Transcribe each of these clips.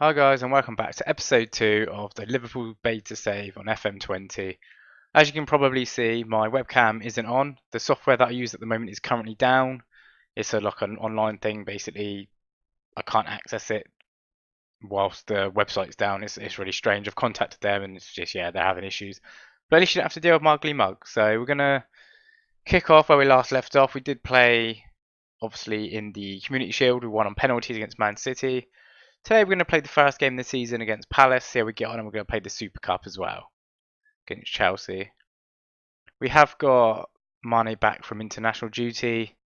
Hi guys and welcome back to episode 2 of the Liverpool beta save on FM20. As you can probably see, my webcam isn't on. The software that I use at the moment is currently down. It's like an online thing, basically I can't access it whilst the website's down. It's really strange. I've contacted them and it's just, yeah, they're having issues. But at least you don't have to deal with my ugly mug. So we're going to kick off where we last left off. We did play, obviously, in the Community Shield. We won on penalties against Man City. Today we're going to play the first game of the season against Palace, see how we get on, and we're going to play the Super Cup as well against Chelsea. We have got Mane back from international duty.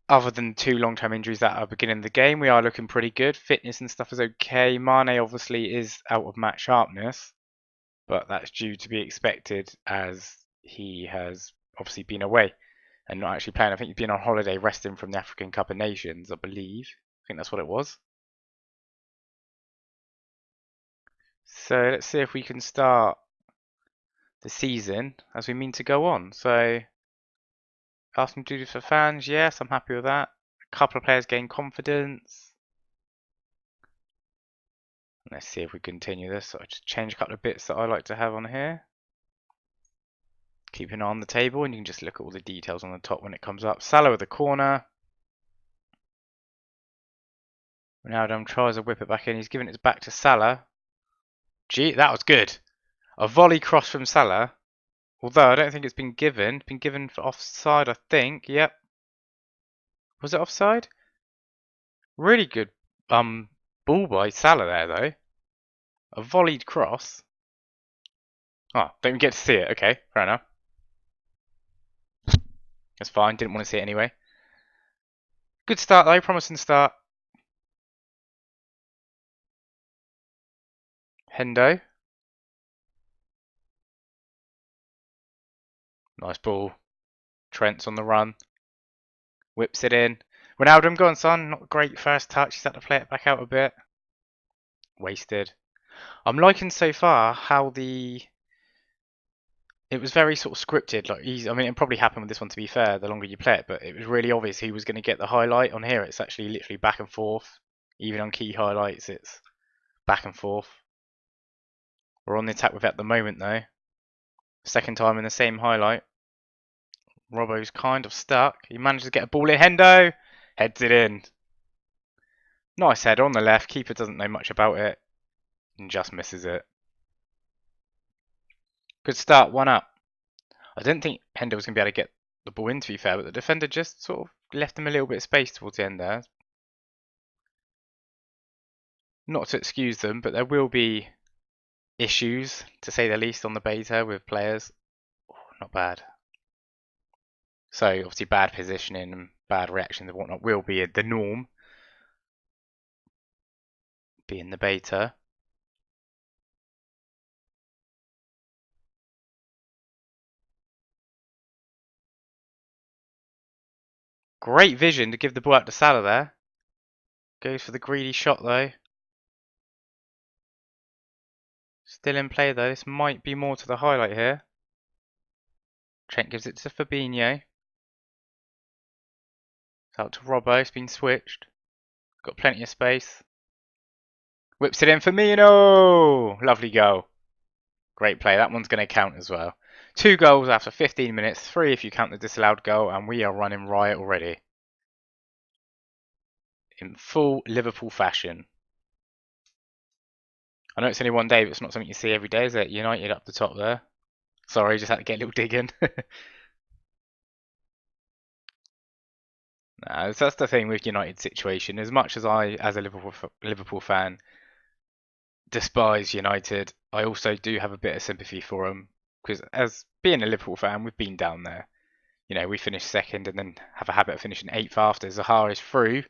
Other than 2 long-term injuries that are beginning of the game, we are looking pretty good. Fitness and stuff is okay. Mane obviously is out of match sharpness, but that's due to be expected as he has obviously been away and not actually playing. I think he's been on holiday resting from the African Cup of Nations, I believe. I think that's what it was. So let's see if we can start the season as we mean to go on. So ask them to do this for fans. Yes, I'm happy with that. A couple of players gain confidence. Let's see if we continue this. So I just change a couple of bits that I like to have on here. Keep an eye on the table and you can just look at all the details on the top when it comes up. Salah with the corner. Ronaldo tries to whip it back in. He's giving it back to Salah. Gee, that was good. A volley cross from Salah. Although I don't think it's been given. It's been given for offside, I think. Yep. Was it offside? Really good ball by Salah there though. A volleyed cross. Oh, don't even get to see it. Okay, fair enough. That's fine. Didn't want to see it anyway. Good start though. Promising start. Hendo. Nice ball. Trent's on the run. Whips it in. Ronaldo, go on, son. Not a great first touch. He's had to play it back out a bit. Wasted. I'm liking so far how it was very sort of scripted. Like I mean, it probably happened with this one to be fair. The longer you play it, but it was really obvious he was going to get the highlight. On here, it's actually literally back and forth. Even on key highlights, it's back and forth. We're on the attack with it at the moment though. Second time in the same highlight. Robbo's kind of stuck. He managed to get a ball in. Hendo heads it in. Nice header on the left. Keeper doesn't know much about it and just misses it. Good start, 1 up. I didn't think Hendo was going to be able to get the ball in, to be fair, but the defender just sort of left him a little bit of space towards the end there. Not to excuse them, but there will be issues, to say the least, on the beta with players. Oh, not bad. So obviously bad positioning and bad reactions and whatnot will be the norm, being the beta. Great vision to give the ball out to Salah there. Goes for the greedy shot though. Still in play though. This might be more to the highlight here. Trent gives it to Fabinho. It's out to Robbo. It's been switched. Got plenty of space. Whips it in for Firmino. Lovely goal. Great play. That one's going to count as well. 2 goals after 15 minutes. 3 if you count the disallowed goal. And we are running riot already. In full Liverpool fashion. I know it's only one day, but it's not something you see every day, is it? United up the top there. Sorry, just had to get a little dig in. Nah, that's the thing with United situation. As much as I, as a Liverpool fan, despise United, I also do have a bit of sympathy for them because, as being a Liverpool fan, we've been down there. You know, we finished second and then have a habit of finishing 8th after. Zaha is through.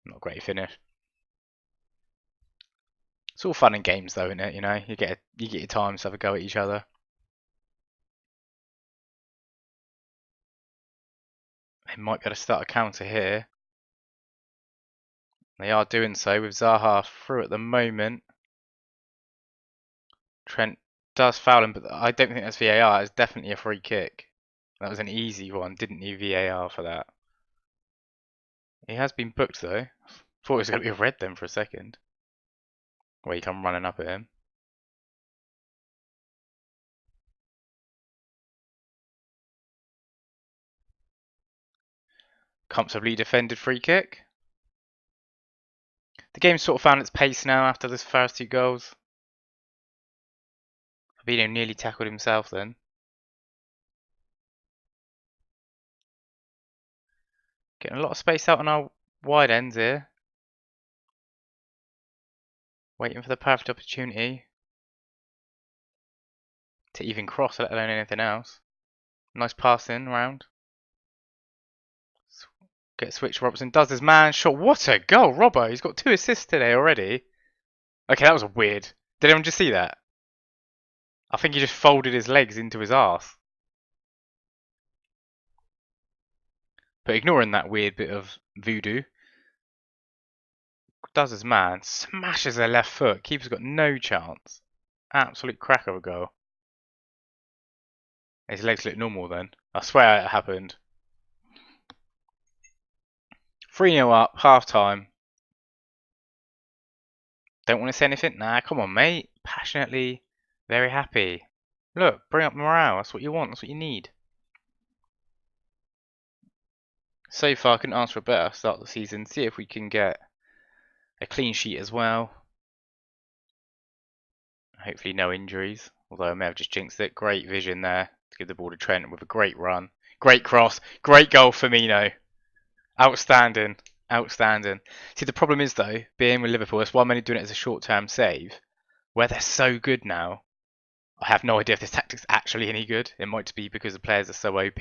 Not a great finish. It's all fun and games, though, isn't it? You know, you get your time to have a go at each other. They might be able to start a counter here. They are doing so with Zaha through at the moment. Trent does foul him, but I don't think that's VAR. It's definitely a free kick. That was an easy one. Didn't need VAR for that. He has been booked though. Thought it was going to be a red then for a second. Where you come running up at him. Comfortably defended free kick. The game sort of found its pace now after this first 2 goals. Fabinho nearly tackled himself then. Getting a lot of space out on our wide ends here. Waiting for the perfect opportunity to even cross, let alone anything else. Nice passing round. Get switched. Robertson does his man shot. What a goal, Robbo! He's got 2 assists today already. Okay, that was weird. Did anyone just see that? I think he just folded his legs into his arse. But ignoring that weird bit of voodoo, does his man, smashes their left foot. Keeper's got no chance. Absolute crack of a goal. His legs look normal then. I swear it happened. 3-0 up, half time. Don't want to say anything? Nah, come on, mate. Passionately, very happy. Look, bring up morale. That's what you want. That's what you need. So far, I couldn't ask for a better start of the season. See if we can get a clean sheet as well. Hopefully no injuries. Although I may have just jinxed it. Great vision there to give the ball to Trent with a great run. Great cross. Great goal, Firmino. Outstanding. Outstanding. See, the problem is, though, being with Liverpool, that's why I'm only doing it as a short-term save. Where they're so good now, I have no idea if this tactic's actually any good. It might be because the players are so OP.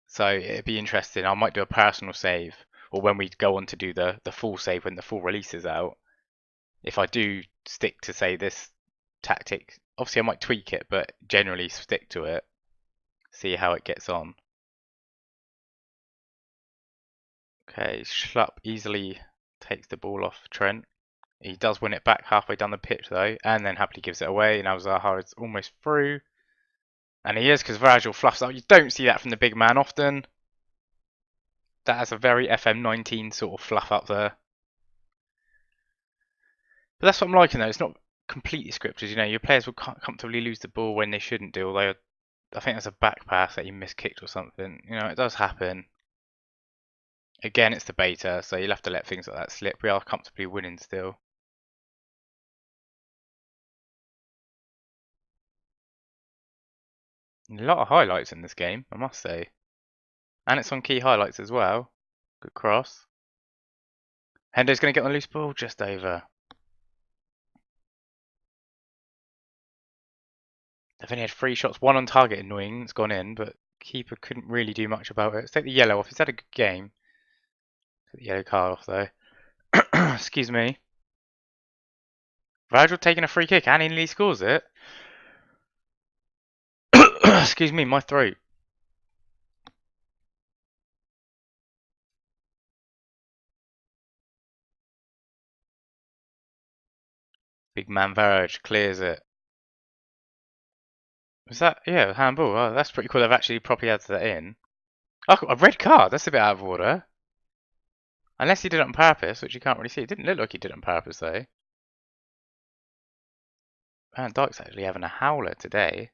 So it'd be interesting. I might do a personal save, or when we go on to do the full save when the full release is out. If I do stick to, say, this tactic, obviously I might tweak it, but generally stick to it. See how it gets on. Okay, Schlupp easily takes the ball off Trent. He does win it back halfway down the pitch though, and then happily gives it away. Now Zaha is almost through. And he is, because Virgil fluffs up. You don't see that from the big man often. That has a very FM19 sort of fluff up there. But that's what I'm liking though. It's not completely scripted. You know, your players will comfortably lose the ball when they shouldn't do. Although I think there's a back pass that he miskicked or something. You know, it does happen. Again, it's the beta, so you'll have to let things like that slip. We are comfortably winning still. A lot of highlights in this game, I must say. And it's on key highlights as well. Good cross. Hendo's going to get on the loose ball, just over. They've only had 3 shots, 1 on target, annoying. It's gone in, but keeper couldn't really do much about it. Let's take the yellow off. He's had a good game. Take the yellow card off though. Excuse me. Virgil taking a free kick and he nearly scores it. Excuse me, my throat. Big man Virg clears it. Was that, yeah, handball? Oh, that's pretty cool. They've actually properly added that in. Oh, a red card. That's a bit out of order. Unless he did it on purpose, which you can't really see. It didn't look like he did it on purpose, though. Van Dijk's actually having a howler today.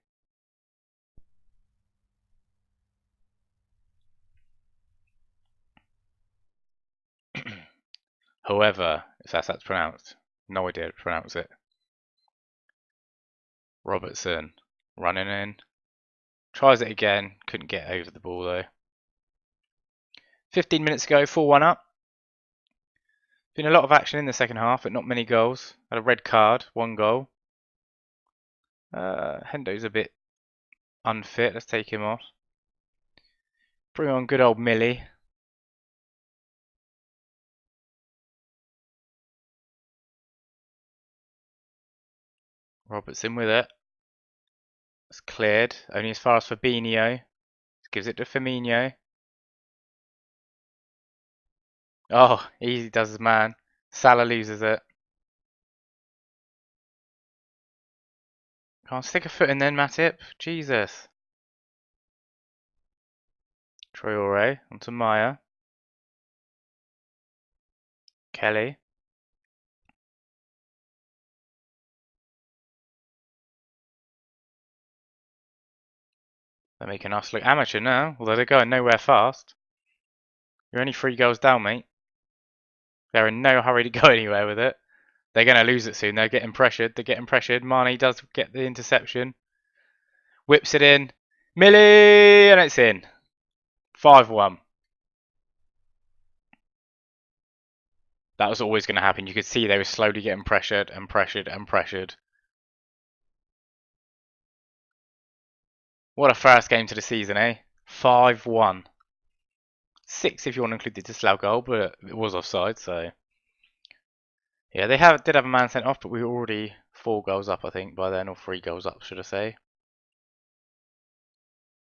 However, if that's pronounced. No idea how to pronounce it. Robertson running in. Tries it again. Couldn't get over the ball, though. 15 minutes ago, 4-1 up. Been a lot of action in the second half, but not many goals. Had a red card, 1 goal. Hendo's a bit unfit. Let's take him off. Bring on good old Millie. Robertson with it. It's cleared. Only as far as Fabinho. Gives it to Firmino. Oh, easy does his man. Salah loses it. Can't stick a foot in then, Matip. Jesus. Traore onto Maya. Kelly. They're making us look amateur now, although they're going nowhere fast. You're only 3 goals down, mate. They're in no hurry to go anywhere with it. They're going to lose it soon. They're getting pressured. They're getting pressured. Mane does get the interception. Whips it in. Millie! And it's in. 5-1. That was always going to happen. You could see they were slowly getting pressured and pressured and pressured. What a first game to the season, eh? 5-1. 6 if you want to include the disallowed goal, but it was offside, so... Yeah, they did have a man sent off, but we were already 4 goals up, I think, by then, or 3 goals up, should I say.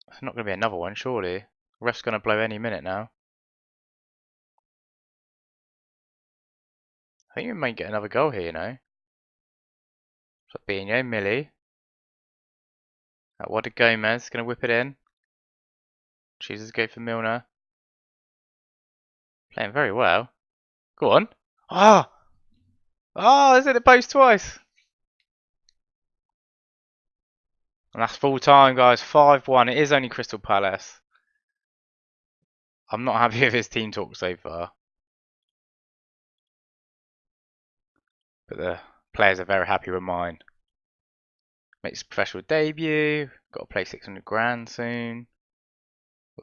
It's not going to be another one, surely. The ref's going to blow any minute now. I think we might get another goal here, you know. Fabinho, Millie. What did Gomez? Going to whip it in. Chooses to go for Milner. Playing very well. Go on. Ah! Oh, is it the post twice? And that's full time, guys. 5-1. It is only Crystal Palace. I'm not happy with his team talk so far. But the players are very happy with mine. Makes his professional debut. Got to play 600 grand soon.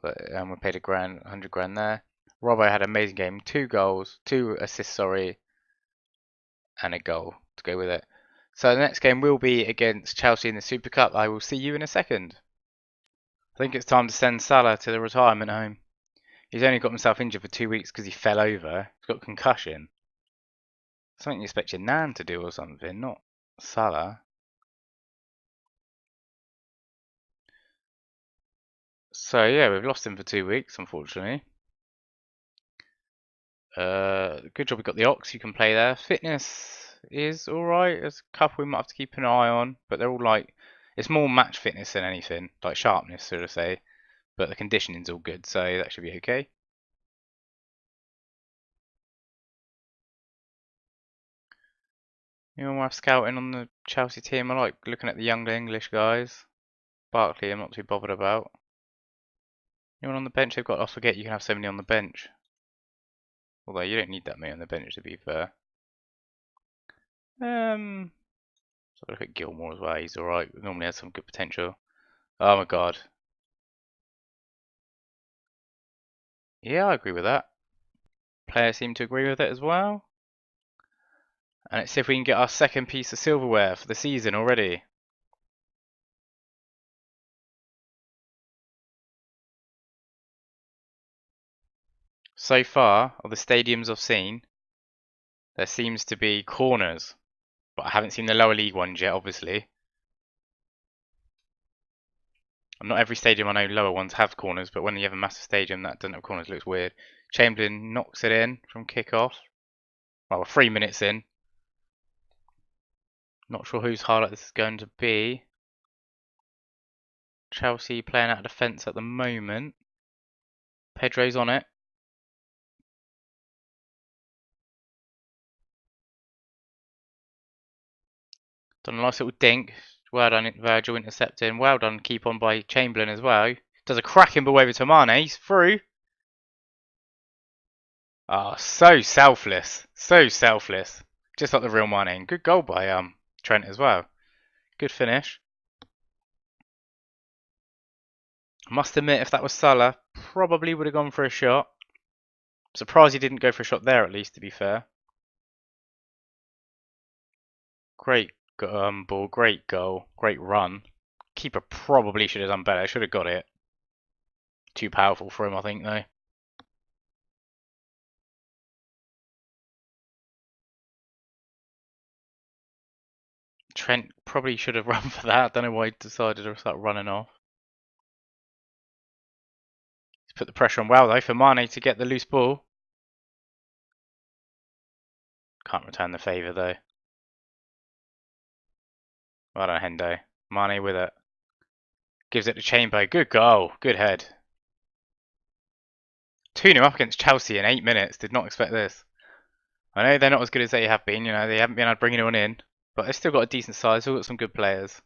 And we paid £100 grand there. Robbo had an amazing game. 2 goals, 2 assists, sorry, and a goal to go with it. So the next game will be against Chelsea in the Super Cup. I will see you in a second. I think it's time to send Salah to the retirement home. He's only got himself injured for 2 weeks because he fell over. He's got concussion. Something you expect your nan to do or something, not Salah. So yeah, we've lost him for 2 weeks, unfortunately. Good job we got the Ox you can play there. Fitness is alright. There's a couple we might have to keep an eye on, but they're all like, it's more match fitness than anything, like sharpness, so to say. But the conditioning's all good, so that should be okay. Anyone worth scouting on the Chelsea team? I like looking at the younger English guys. Barkley, I'm not too bothered about. Anyone on the bench they've got? I forget you can have so many on the bench. Although you don't need that many on the bench to be fair. So look at Gilmore as well. He's alright. Normally has some good potential. Oh my god. Yeah, I agree with that. Players seem to agree with it as well. And let's see if we can get our second piece of silverware for the season already. So far, of the stadiums I've seen, there seems to be corners. But I haven't seen the lower league ones yet, obviously. And not every stadium I know lower ones have corners, but when you have a massive stadium that doesn't have corners, it looks weird. Chamberlain knocks it in from kick-off. Well, we're 3 minutes in. Not sure whose highlight this is going to be. Chelsea playing out of defence at the moment. Pedro's on it. Done a nice little dink. Well done, Virgil intercepting. Well done, keep on by Chamberlain as well. Does a cracking ball over to Mane. He's through. Oh, so selfless. So selfless. Just like the real Mane. Good goal by Trent as well. Good finish. I must admit, if that was Salah, probably would have gone for a shot. Surprised he didn't go for a shot there, at least, to be fair. Great ball, great goal, great run. Keeper probably should have done better. Should have got it. Too powerful for him, I think, though. Trent probably should have run for that. I don't know why he decided to start running off. He's put the pressure on well, though, for Mane to get the loose ball. Can't return the favour, though. Well done, Hendo. Mane with it. Gives it to Chamber. Good goal. Good head. 2-0 up against Chelsea in 8 minutes. Did not expect this. I know they're not as good as they have been, you know, they haven't been able to bring anyone in, but they've still got a decent size, they've got some good players.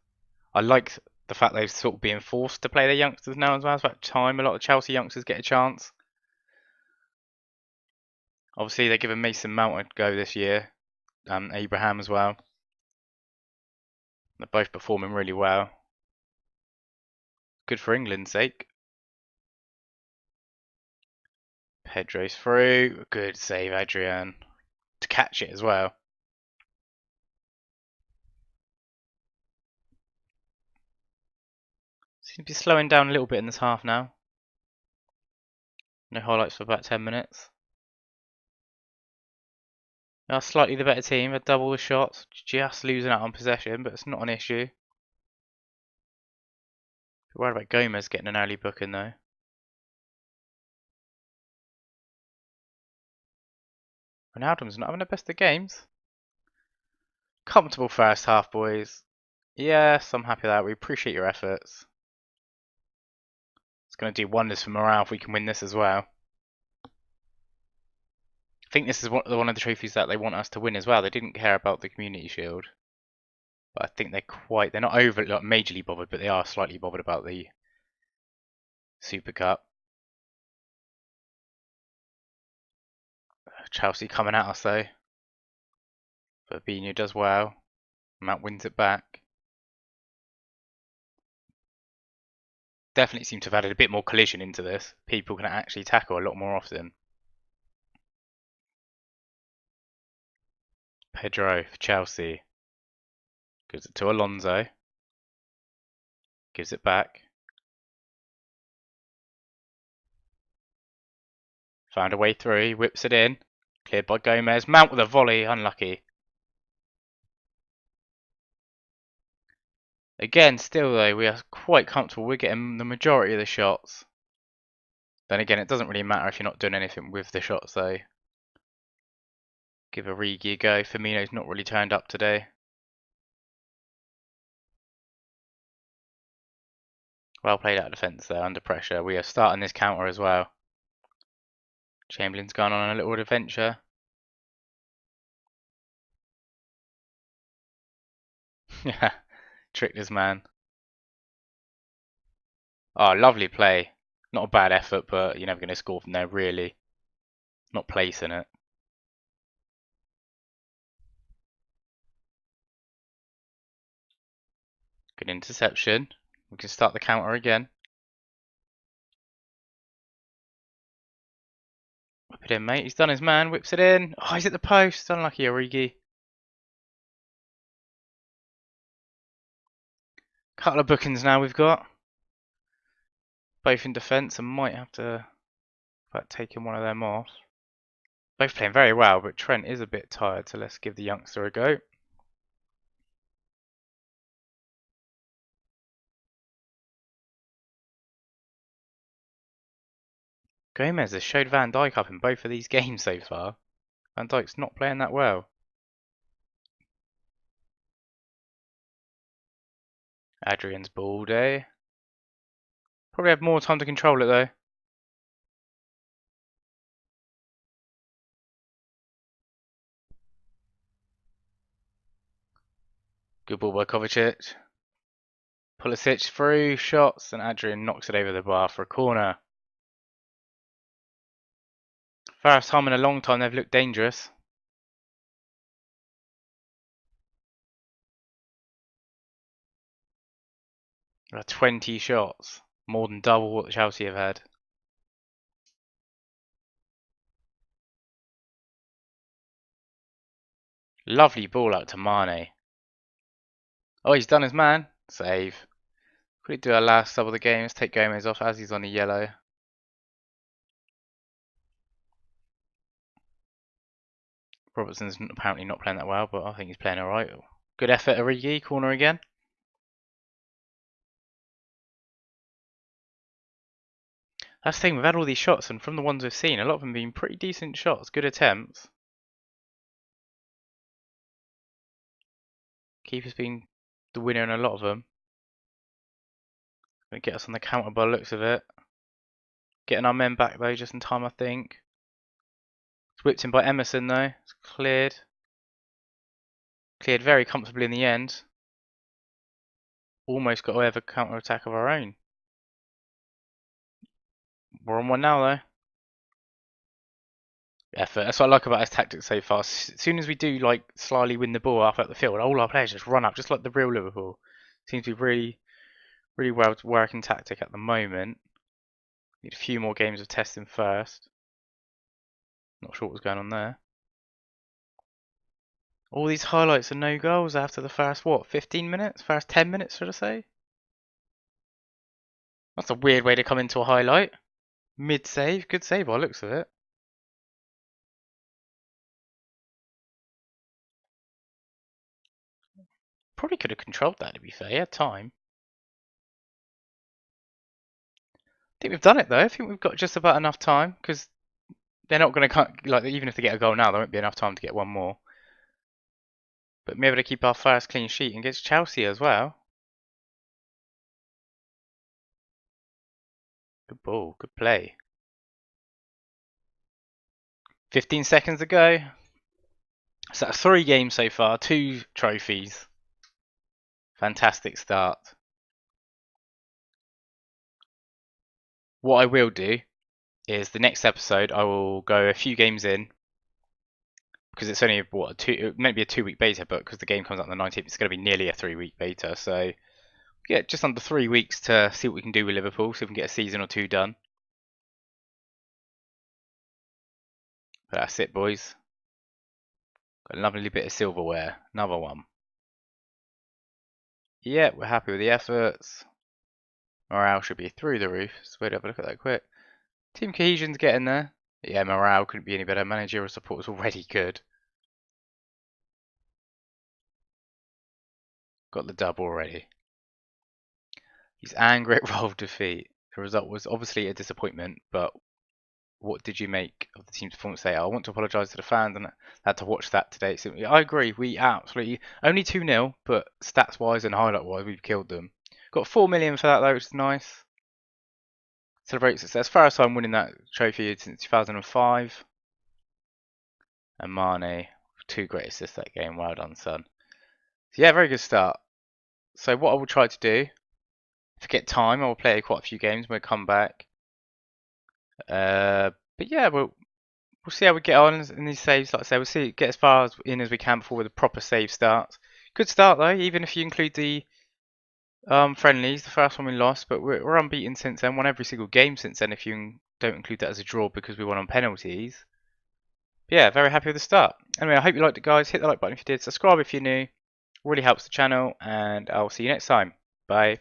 I like the fact they've sort of being forced to play their youngsters now as well. It's about time a lot of Chelsea youngsters get a chance. Obviously, they're giving Mason Mount a go this year, Abraham as well. They're both performing really well. Good for England's sake. Pedro's through. Good save, Adrian. To catch it as well. Seems to be slowing down a little bit in this half now. No highlights for about 10 minutes. They are slightly the better team. They're double the shots. Just losing out on possession, but it's not an issue. Worried about Gomez getting an early booking though. Ronaldo's not having the best of games. Comfortable first half, boys. Yes, I'm happy with that. We appreciate your efforts. It's going to do wonders for morale if we can win this as well. I think this is one of the trophies that they want us to win as well. They didn't care about the Community Shield. But I think they're not not majorly bothered, but they are slightly bothered about the Super Cup. Chelsea coming at us though. Fabinho does well. Mount wins it back. Definitely seem to have added a bit more collision into this. People can actually tackle a lot more often. Pedro for Chelsea. Gives it to Alonso. Gives it back. Found a way through. Whips it in. Cleared by Gomez. Mount with a volley. Unlucky. Again, still though, we are quite comfortable. We're getting the majority of the shots. Then again, it doesn't really matter if you're not doing anything with the shots though. Give Origi a go. Firmino's not really turned up today. Well played out of defence there, under pressure. We are starting this counter as well. Chamberlain's gone on a little adventure. Yeah, tricked his man. Oh, lovely play. Not a bad effort, but you're never going to score from there, really. Not placing it. Good interception. We can start the counter again. Whip it in, mate. He's done his man. Whips it in. Oh, he's at the post. Unlucky, Origi. Couple of bookings now we've got. Both in defence. I might have to start taking one of them off. Both playing very well, but Trent is a bit tired, so let's give the youngster a go. Gomez has showed Van Dijk up in both of these games so far. Van Dijk's not playing that well. Adrian's ball day. Probably have more time to control it though. Good ball by Kovacic. Pulisic through shots, and Adrian knocks it over the bar for a corner. First time in a long time they've looked dangerous. There are 20 shots, more than double what Chelsea have had. Lovely ball out to Mane. Oh, he's done his man. Save. Could he do our last sub of the game? Let's take Gomez off as he's on the yellow. Robertson's apparently not playing that well, but I think he's playing alright. Good effort, Origi. Corner again. That's the thing, we've had all these shots, and from the ones we've seen, a lot of them have been pretty decent shots, good attempts. Keeper's been the winner in a lot of them. Gonna get us on the counter by the looks of it. Getting our men back though, just in time, I think. It's whipped in by Emerson though. It's cleared. Cleared very comfortably in the end. Almost got away with a counter attack of our own. We're on one now though. Effort. That's what I like about his tactics so far. As soon as we do like slyly win the ball half out the field, all our players just run up, just like the real Liverpool. Seems to be really well working tactic at the moment. Need a few more games of testing first. Not sure what was going on there. All these highlights are no goals after the first, what, 15 minutes? First 10 minutes, should I say? That's a weird way to come into a highlight. Mid-save, good save by the looks of it. Probably could have controlled that, to be fair. He had time. I think we've done it, though. I think we've got just about enough time, because they're not going to, like, even if they get a goal now, there won't be enough time to get one more. But maybe to keep our first clean sheet against Chelsea as well. Good ball, good play. 15 seconds to go. So that's 3 games so far, 2 trophies. Fantastic start. What I will do is the next episode I will go a few games in, because it's only what it might be a 2-week beta, but because the game comes out on the 19th, it's going to be nearly a 3-week beta. So yeah, just under 3 weeks to see what we can do with Liverpool, see if we can get a season or 2 done. But that's it, boys. Got a lovely bit of silverware, another one. Yeah, we're happy with the efforts. Morale should be through the roof. So we'll have a look at that quick. Team cohesion's getting there. Yeah, morale couldn't be any better. Managerial support was already good. Got the dub already. He's angry at Roll defeat. The result was obviously a disappointment, but what did you make of the team's performance today? I want to apologise to the fans and I had to watch that today. So I agree, we absolutely only 2-0, but stats wise and highlight wise, we've killed them. Got 4 million for that though, which is nice. Celebrate success. First time winning that trophy since 2005. And Mane, 2 great assists that game. Well done, son. So yeah, very good start. So what I will try to do, if I get time, I will play quite a few games when I come back. But yeah, we'll see how we get on in these saves. Like I say, we'll see get as far in as we can before the proper save starts. Good start though, even if you include the friendlies. The first one we lost, but we're unbeaten since then. Won every single game since then. If you don't include that as a draw because we won on penalties. But yeah, very happy with the start. Anyway, I hope you liked it, guys. Hit the like button if you did. Subscribe if you're new. Really helps the channel, and I'll see you next time. Bye.